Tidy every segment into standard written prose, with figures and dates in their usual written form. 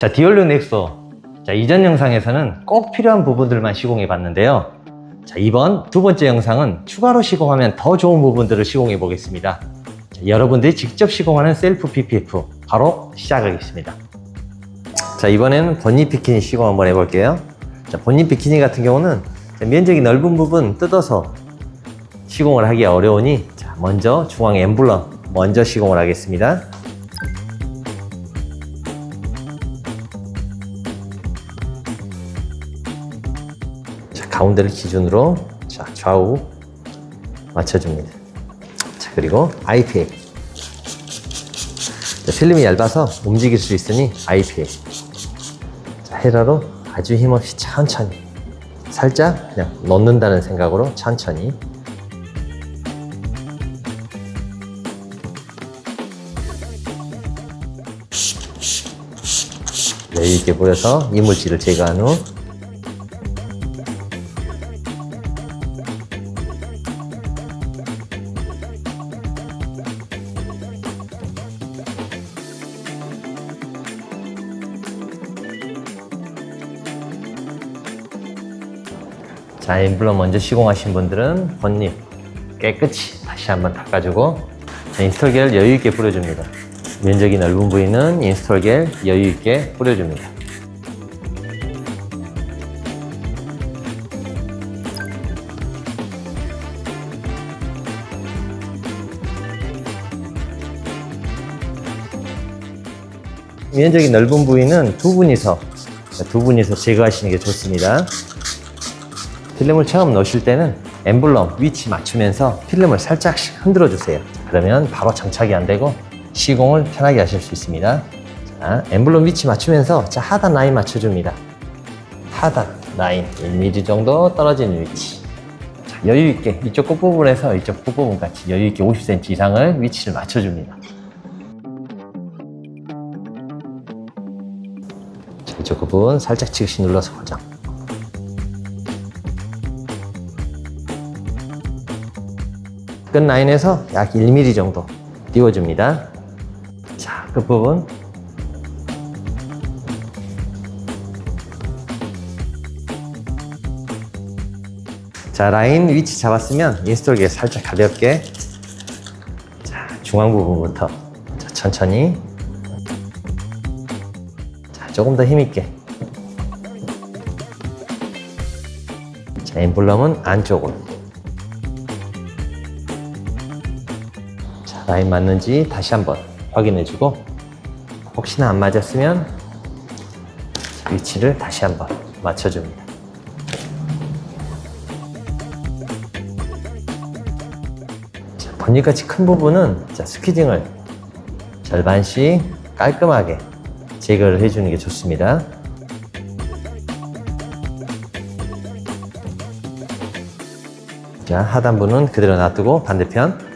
자, 디올류 넥소. 자, 이전 영상에서는 꼭 필요한 부분들만 시공해 봤는데요. 자, 이번 두 번째 영상은 추가로 시공하면 더 좋은 부분들을 시공해 보겠습니다. 자, 여러분들이 직접 시공하는 셀프 PPF 바로 시작하겠습니다. 자, 이번에는 본닛 비키니 시공 한번 해볼게요. 자, 본닛 비키니 같은 경우는 면적이 넓은 부분 뜯어서 시공을 하기 어려우니 자, 먼저 중앙 엠블럼 먼저 시공을 하겠습니다. 자, 가운데를 기준으로 자, 좌우 맞춰줍니다. 자, 그리고 IPA. 자, 필름이 얇아서 움직일 수 있으니 IPA. 자, 헤라로 아주 힘없이 천천히 살짝 그냥 넣는다는 생각으로 천천히. 여유있게 뿌려서 이물질을 제거한 후 자, 엠블럼 먼저 시공하신 분들은 본닛 깨끗이 다시 한번 닦아주고 자, 인스톨 겔 여유있게 뿌려줍니다. 면적이 넓은 부위는 인스톨 겔 여유있게 뿌려줍니다. 면적이 넓은 부위는 두 분이서 제거하시는 게 좋습니다. 필름을 처음 넣으실 때는 엠블럼 위치 맞추면서 필름을 살짝씩 흔들어 주세요. 그러면 바로 장착이 안 되고 시공을 편하게 하실 수 있습니다. 자, 엠블럼 위치 맞추면서 자, 하단 라인 맞춰줍니다. 하단 라인 1mm 정도 떨어지는 위치. 자, 여유있게 이쪽 끝부분에서 이쪽 끝부분 같이 여유있게 50cm 이상을 위치를 맞춰줍니다. 자, 이쪽 끝부분 살짝 지그시 눌러서 고정. 끝 라인에서 약 1mm 정도 띄워줍니다. 자, 끝부분. 자, 라인 위치 잡았으면 인스톨기에 살짝 가볍게 자, 중앙 부분부터 자, 천천히 자, 조금 더 힘있게 자, 엠블럼은 안쪽으로 라인 맞는지 다시 한번 확인해주고 혹시나 안 맞았으면 위치를 다시 한번 맞춰줍니다. 자, 본닛같이 큰 부분은 자, 스퀴징을 절반씩 깔끔하게 제거를 해주는 게 좋습니다. 자, 하단부는 그대로 놔두고 반대편.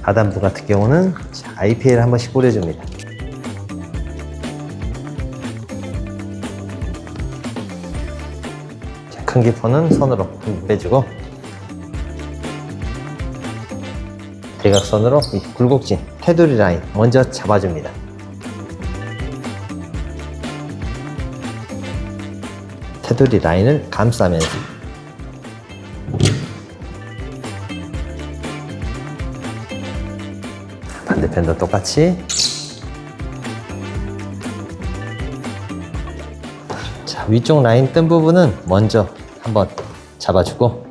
하단부 같은 경우는 IPA를 한 번씩 뿌려줍니다. 자, 큰 기포는 손으로 빼주고 대각선으로 이 굴곡진 테두리 라인 먼저 잡아줍니다. 테두리 라인을 감싸면서 반대편도 똑같이. 자, 위쪽 라인 뜬 부분은 먼저 한번 잡아주고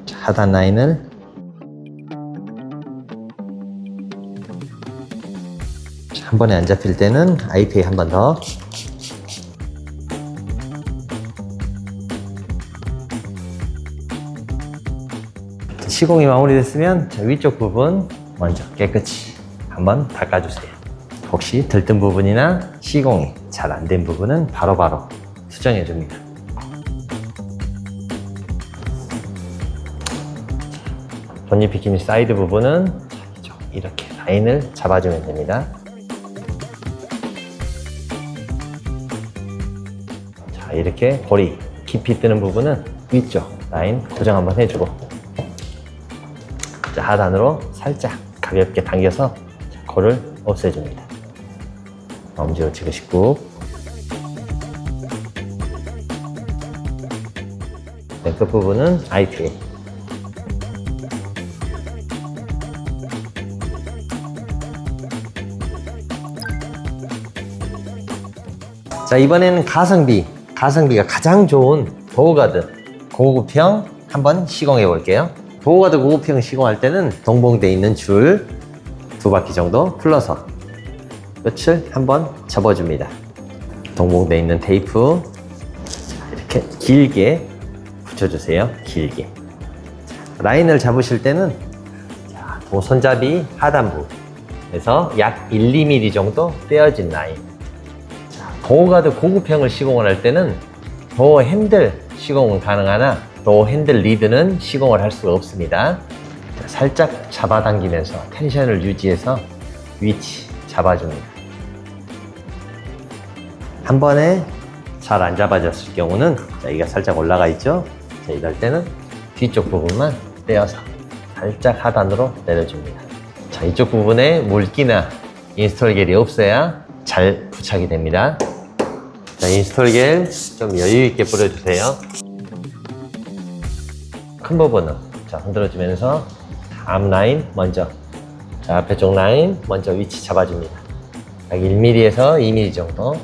자, 하단 라인을 자, 한 번에 안 잡힐 때는 IPA 한 번 더. 시공이 마무리됐으면 자, 위쪽 부분 먼저 깨끗이 한번 닦아주세요. 혹시 들뜬 부분이나 시공이 잘 안 된 부분은 바로바로 수정해 줍니다. 본닛 비키니 사이드 부분은 이렇게 라인을 잡아주면 됩니다. 자, 이렇게 골이 깊이 뜨는 부분은 위쪽 라인 고정 한번 해주고, 자, 하단으로 살짝 가볍게 당겨서 골을 없애줍니다. 엄지로 지그시 꾹. 끝부분은 아이트웨이. 자, 이번에는 가성비가 가장 좋은 도어가드 고급형 한번 시공해 볼게요. 도어가드 고급형 시공할 때는 동봉되어 있는 줄 2바퀴 정도 풀러서 끝을 한번 접어줍니다. 동봉되어 있는 테이프 이렇게 길게 붙여주세요. 길게. 라인을 잡으실 때는 도 손잡이 하단부에서 약 1, 2mm 정도 떼어진 라인. 도어가드 고급형을 시공을 할 때는 도어 핸들 시공은 가능하나 도어 핸들 리드는 시공을 할 수가 없습니다. 살짝 잡아당기면서 텐션을 유지해서 위치 잡아줍니다. 한 번에 잘 안 잡아졌을 경우는, 자, 이가 살짝 올라가 있죠? 자, 이럴 때는 뒤쪽 부분만 떼어서 살짝 하단으로 내려줍니다. 자, 이쪽 부분에 물기나 인스톨 겔이 없어야 잘 부착이 됩니다. 자, 인스톨 겔 좀 여유 있게 뿌려주세요. 큰 부분은 자, 흔들어주면서 앞 라인 먼저, 자, 앞에 쪽 라인 먼저 위치 잡아줍니다. 약 1mm에서 2mm 정도.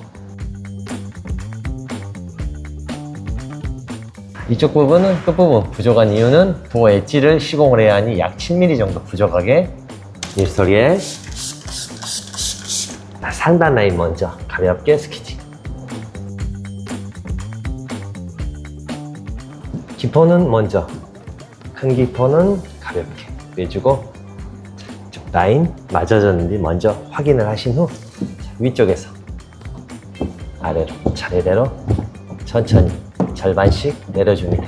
이쪽 부분은 끝부분 부족한 이유는 도어 엣지를 시공을 해야 하니 약 7mm 정도 부족하게 인스톨 겔. 상단 라인 먼저 가볍게 스퀴지. 기포는 먼저, 큰 기포는 가볍게 빼주고, 이쪽 라인 맞아졌는지 먼저 확인을 하신 후 위쪽에서 아래로 차례대로 천천히 절반씩 내려줍니다.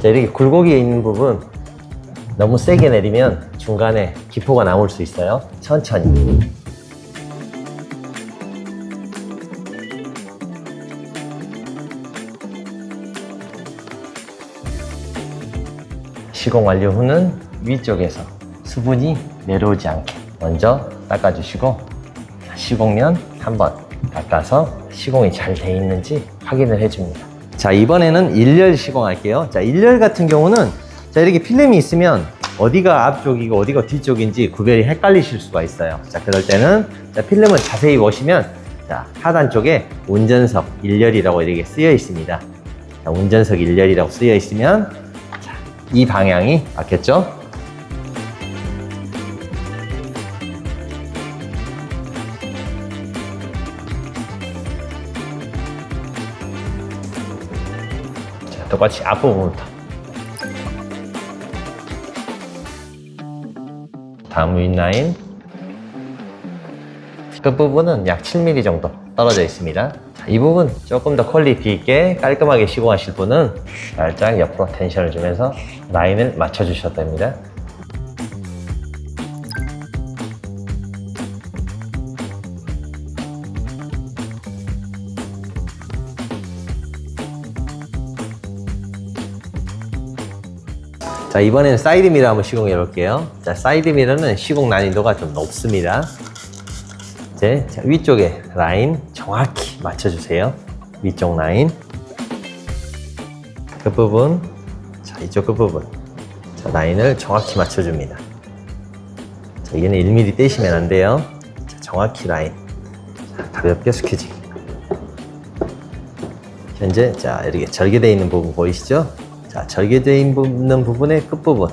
자, 이렇게 굴곡이 있는 부분 너무 세게 내리면 중간에 기포가 남을 수 있어요. 천천히. 시공 완료 후는 위쪽에서 수분이 내려오지 않게 먼저 닦아주시고, 시공면 한번 닦아서 시공이 잘 돼 있는지 확인을 해줍니다. 자, 이번에는 일렬 시공할게요. 자, 일렬 같은 경우는 자, 이렇게 필름이 있으면 어디가 앞쪽이고 어디가 뒤쪽인지 구별이 헷갈리실 수가 있어요. 자, 그럴 때는 자, 필름을 자세히 보시면 자, 하단 쪽에 운전석 일렬이라고 이렇게 쓰여 있습니다. 자, 운전석 일렬이라고 쓰여 있으면 자, 이 방향이 맞겠죠? 자, 똑같이 앞부분부터. 다음 윗라인. 끝부분은 약 7mm 정도 떨어져 있습니다. 자, 이 부분 조금 더 퀄리티 있게 깔끔하게 시공하실 분은 살짝 옆으로 텐션을 주면서 라인을 맞춰 주셔도 됩니다. 자, 이번에는 사이드 미러 한번 시공해 볼게요. 자, 사이드 미러는 시공 난이도가 좀 높습니다. 이제 자, 위쪽에 라인 정확히 맞춰주세요. 위쪽 라인. 끝부분. 자, 이쪽 끝부분. 자, 라인을 정확히 맞춰줍니다. 자, 얘는 1mm 떼시면 안 돼요. 자, 정확히 라인. 자, 가볍게 스퀴지. 현재 자, 이렇게 절개되어 있는 부분 보이시죠? 자, 절개되어 있는 부분의 끝부분,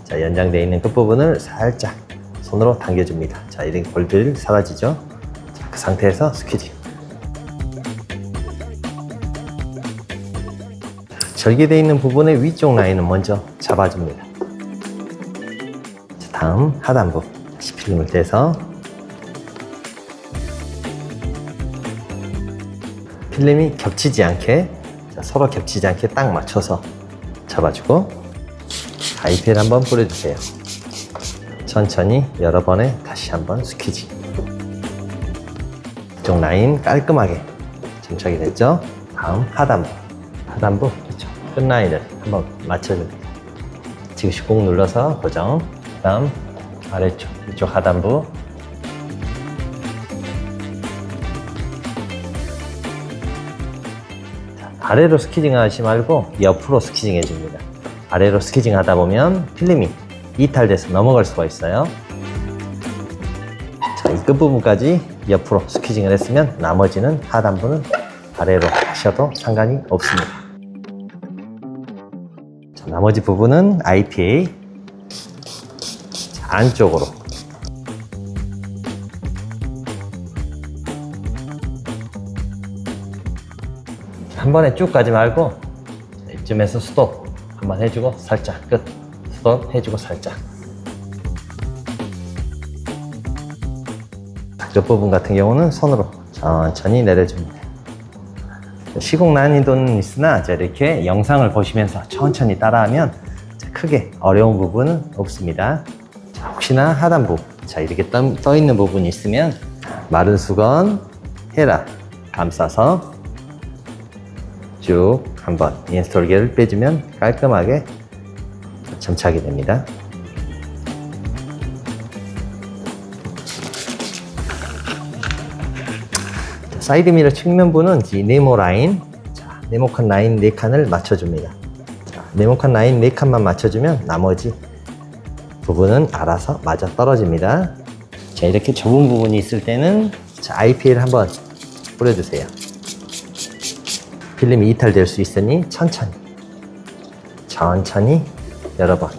자, 연장되어 있는 끝부분을 살짝 손으로 당겨줍니다. 자, 이렇게 볼들이 사라지죠? 자, 그 상태에서 스퀴지. 절개되어 있는 부분의 위쪽 라인은 먼저 잡아줍니다. 자, 다음 하단부, 다시 필름을 떼서 필름이 겹치지 않게, 자, 서로 겹치지 않게 딱 맞춰서 잡아주고 IPL 한번 뿌려주세요. 천천히 여러 번에 다시 한번 스퀴지. 이쪽 라인 깔끔하게 점착이 됐죠? 다음 하단부 그렇죠. 끝 라인을 한번 맞춰줍니다. 지그시 꾹 눌러서 고정. 다음 아래쪽 이쪽 하단부. 아래로 스키징 하지 말고 옆으로 스키징 해줍니다. 아래로 스키징 하다 보면 필름이 이탈돼서 넘어갈 수가 있어요. 자, 이 끝부분까지 옆으로 스키징을 했으면 나머지는 하단부는 아래로 하셔도 상관이 없습니다. 자, 나머지 부분은 IPA 자, 안쪽으로 한 번에 쭉 가지 말고 이쯤에서 스톱 한번 해주고 살짝 끝. 스톱 해주고 살짝. 옆부분 같은 경우는 손으로 천천히 내려줍니다. 시공 난이도는 있으나 이렇게 영상을 보시면서 천천히 따라하면 크게 어려운 부분은 없습니다. 자, 혹시나 하단부 이렇게 떠 있는 부분이 있으면 마른 수건 헤라 감싸서 쭉 한번 인스톨기를 빼주면 깔끔하게 점착이 됩니다. 사이드미러 측면부는 이 네모 라인, 네모칸 라인 4칸을 맞춰줍니다. 네모칸 라인 4칸만 맞춰주면 나머지 부분은 알아서 맞아 떨어집니다. 자, 이렇게 좁은 부분이 있을 때는 IPL 한번 뿌려주세요. 필름이 이탈될 수 있으니 천천히 여러 번.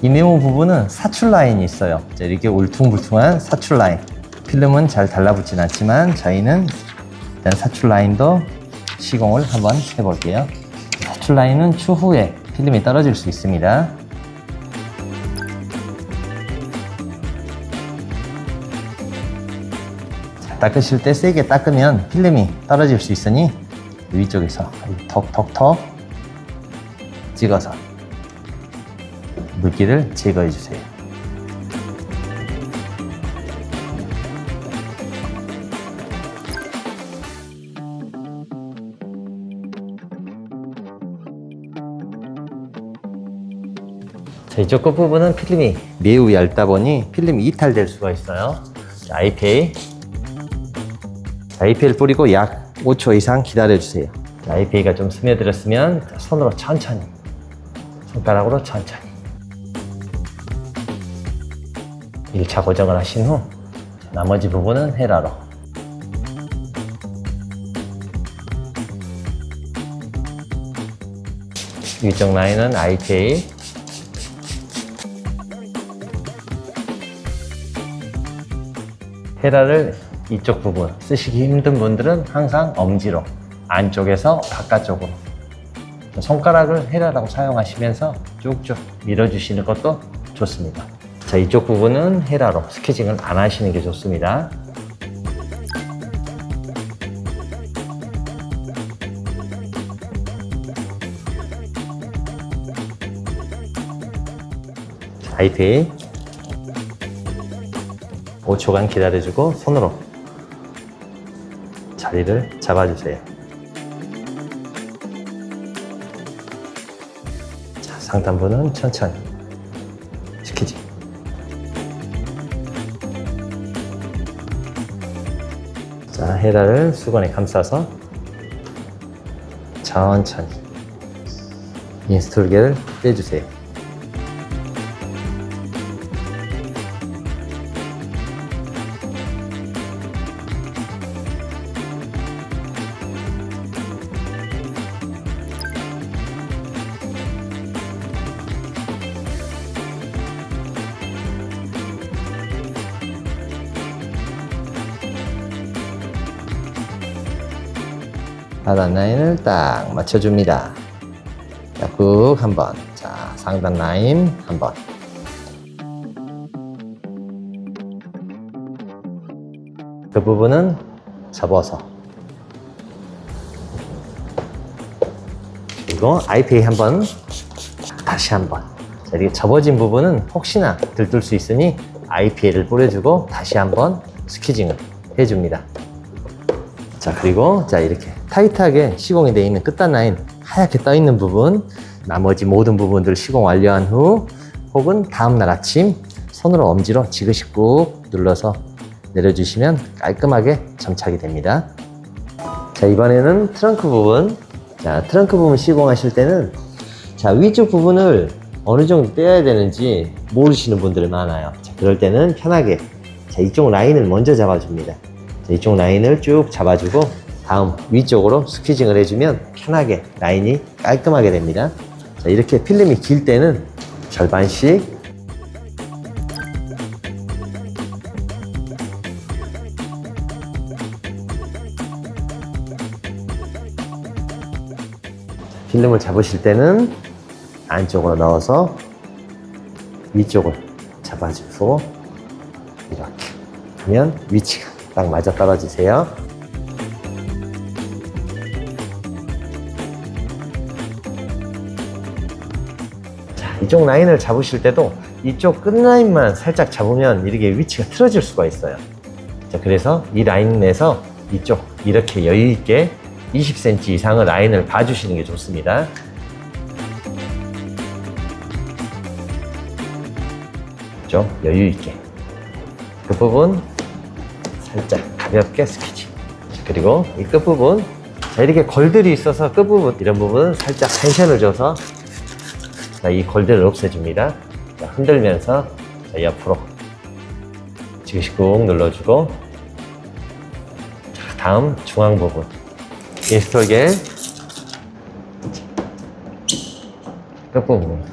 이 네모 부분은 사출 라인이 있어요. 이렇게 울퉁불퉁한 사출 라인. 필름은 잘 달라붙진 않지만 저희는 일단 사출 라인도 시공을 한번 해볼게요. 사출 라인은 추후에 필름이 떨어질 수 있습니다. 닦으실 때 세게 닦으면 필름이 떨어질 수 있으니 위쪽에서 톡톡톡 찍어서 물기를 제거해 주세요. 자, 이쪽 끝부분은 필름이 매우 얇다 보니 필름이 이탈될 수가 있어요. 자, IPL 뿌리고 약 5초 이상 기다려 주세요. IPA가 좀 스며들었으면 손으로 천천히, 손가락으로 천천히 1차 고정을 하신 후 나머지 부분은 헤라로 위쪽 라인은 IPA 헤라를 이쪽 부분 쓰시기 힘든 분들은 항상 엄지로 안쪽에서 바깥쪽으로 손가락을 헤라라고 사용하시면서 쭉쭉 밀어주시는 것도 좋습니다. 자, 이쪽 부분은 헤라로 스케징을 안 하시는 게 좋습니다. IPA 5초간 기다려주고 손으로 자리를 잡아주세요. 자, 상단부는 천천히 스키지. 자, 헤라를 수건에 감싸서 천천히 인스톨게를 빼주세요. 하단 라인을 딱 맞춰줍니다. 자, 꾹 한번. 자, 상단 라인 한번. 그 부분은 접어서, 그리고 IPA 한번, 다시 한번. 자, 이렇게 접어진 부분은 혹시나 들뜰 수 있으니 IPA를 뿌려주고 다시 한번 스퀴징을 해줍니다. 자, 그리고 자, 이렇게 타이트하게 시공이 되어 있는 끝단 라인, 하얗게 떠 있는 부분, 나머지 모든 부분들을 시공 완료한 후 혹은 다음날 아침 손으로 엄지로 지그시 꾹 눌러서 내려주시면 깔끔하게 점착이 됩니다. 자, 이번에는 트렁크 부분. 자, 트렁크 부분 시공하실 때는 자, 위쪽 부분을 어느 정도 떼어야 되는지 모르시는 분들이 많아요. 자, 그럴 때는 편하게 자, 이쪽 라인을 먼저 잡아줍니다. 자, 이쪽 라인을 쭉 잡아주고 다음 위쪽으로 스퀴징을 해주면 편하게 라인이 깔끔하게 됩니다. 자, 이렇게 필름이 길 때는 절반씩, 필름을 잡으실 때는 안쪽으로 넣어서 위쪽을 잡아주고 이렇게 하면 위치가 딱 맞아 떨어지세요. 자, 이쪽 라인을 잡으실 때도 이쪽 끝라인만 살짝 잡으면 이렇게 위치가 틀어질 수가 있어요. 자, 그래서 이 라인 내에서 이쪽 이렇게 여유 있게 20cm 이상의 라인을 봐주시는 게 좋습니다. 좀 여유 있게 그 부분 살짝 가볍게 스퀴징. 그리고 이 끝부분, 자, 이렇게 걸들이 있어서 끝부분 이런 부분 살짝 텐션을 줘서 자, 이 걸들을 없애줍니다. 자, 흔들면서 자, 옆으로 지그시 꾹 눌러주고 자, 다음 중앙 부분 인스톨겔 끝부분.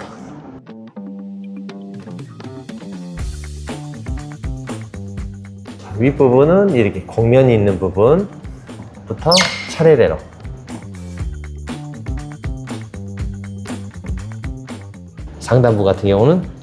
윗부분은 이렇게 곡면이 있는 부분부터 차례대로 상단부 같은 경우는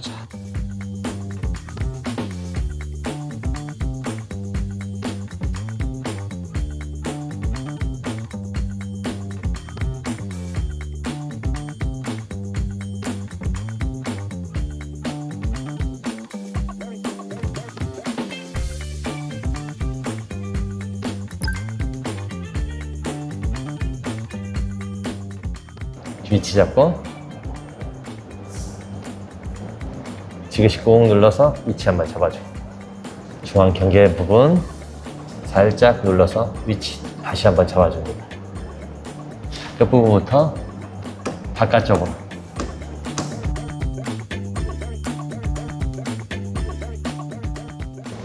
위치 잡고 지그시 꾹 눌러서 위치 한번 잡아줘. 중앙 경계 부분 살짝 눌러서 위치 다시 한번 잡아줍니다. 끝부분부터 바깥쪽으로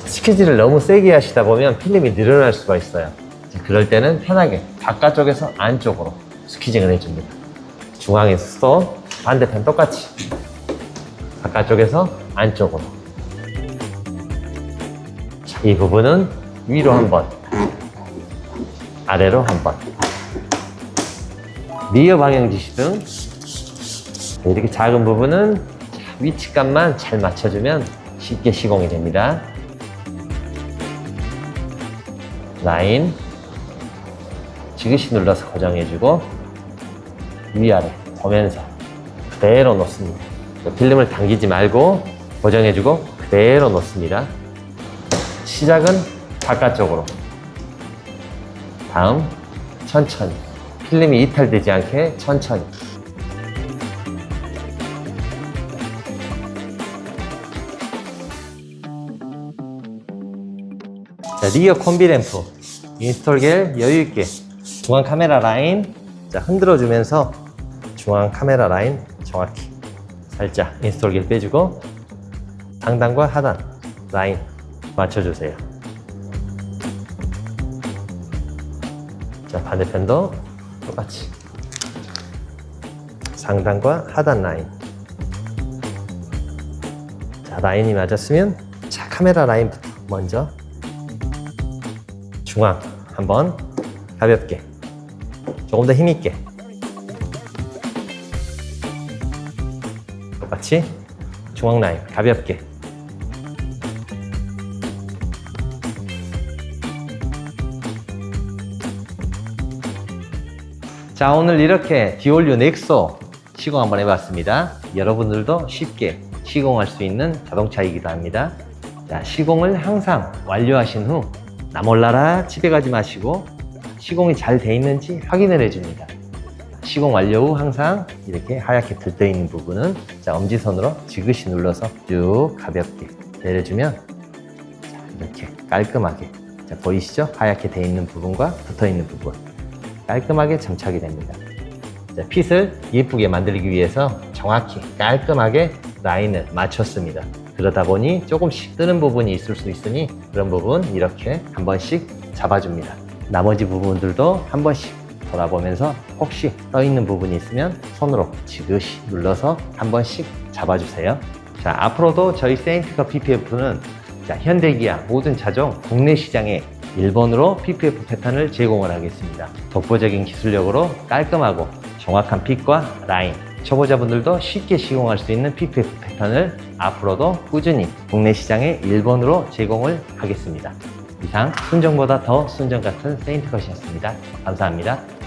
스퀴즈를 너무 세게 하시다 보면 필름이 늘어날 수가 있어요. 그럴 때는 편하게 바깥쪽에서 안쪽으로 스퀴징을 해줍니다. 중앙에서 반대편 똑같이 바깥쪽에서 안쪽으로. 자, 이 부분은 위로 한 번, 아래로 한 번. 리어 방향 지시등 이렇게 작은 부분은 위치감만 잘 맞춰주면 쉽게 시공이 됩니다. 라인 지그시 눌러서 고정해주고 위아래 보면서 그대로 놓습니다. 필름을 당기지 말고 고정해주고 그대로 놓습니다. 시작은 바깥쪽으로. 다음 천천히 필름이 이탈되지 않게 천천히. 자, 리어 콤비 램프 인스톨겔 여유있게 중앙 카메라 라인 자, 흔들어주면서 중앙 카메라 라인 정확히 살짝 인스톨겔 빼주고 상단과 하단 라인 맞춰주세요. 자, 반대편도 똑같이 상단과 하단 라인. 자, 라인이 맞았으면 자, 카메라 라인부터 먼저 중앙 한번 가볍게 조금 더 힘있게 똑같이 중앙 라인 가볍게 자, 오늘 이렇게 디올류 넥소 시공 한번 해봤습니다. 여러분들도 쉽게 시공할 수 있는 자동차이기도 합니다. 자, 시공을 항상 완료하신 후 나 몰라라 집에 가지 마시고 시공이 잘 돼 있는지 확인을 해줍니다. 시공 완료 후 항상 이렇게 하얗게 들떠 있는 부분은 자, 엄지손으로 지그시 눌러서 쭉 가볍게 내려주면 자, 이렇게 깔끔하게 자, 보이시죠? 하얗게 돼 있는 부분과 붙어 있는 부분 깔끔하게 정착이 됩니다. 자, 핏을 예쁘게 만들기 위해서 정확히 깔끔하게 라인을 맞췄습니다. 그러다 보니 조금씩 뜨는 부분이 있을 수 있으니 그런 부분 이렇게 한 번씩 잡아줍니다. 나머지 부분들도 한 번씩 돌아보면서 혹시 떠 있는 부분이 있으면 손으로 지그시 눌러서 한 번씩 잡아주세요. 자, 앞으로도 저희 세인트카 PPF는 자, 현대기아 모든 차종 국내 시장에 일본으로 PPF 패턴을 제공을 하겠습니다. 독보적인 기술력으로 깔끔하고 정확한 핏과 라인, 초보자분들도 쉽게 시공할 수 있는 PPF 패턴을 앞으로도 꾸준히 국내 시장에 일본으로 제공을 하겠습니다. 이상 순정보다 더 순정 같은 세인트컷이었습니다. 감사합니다.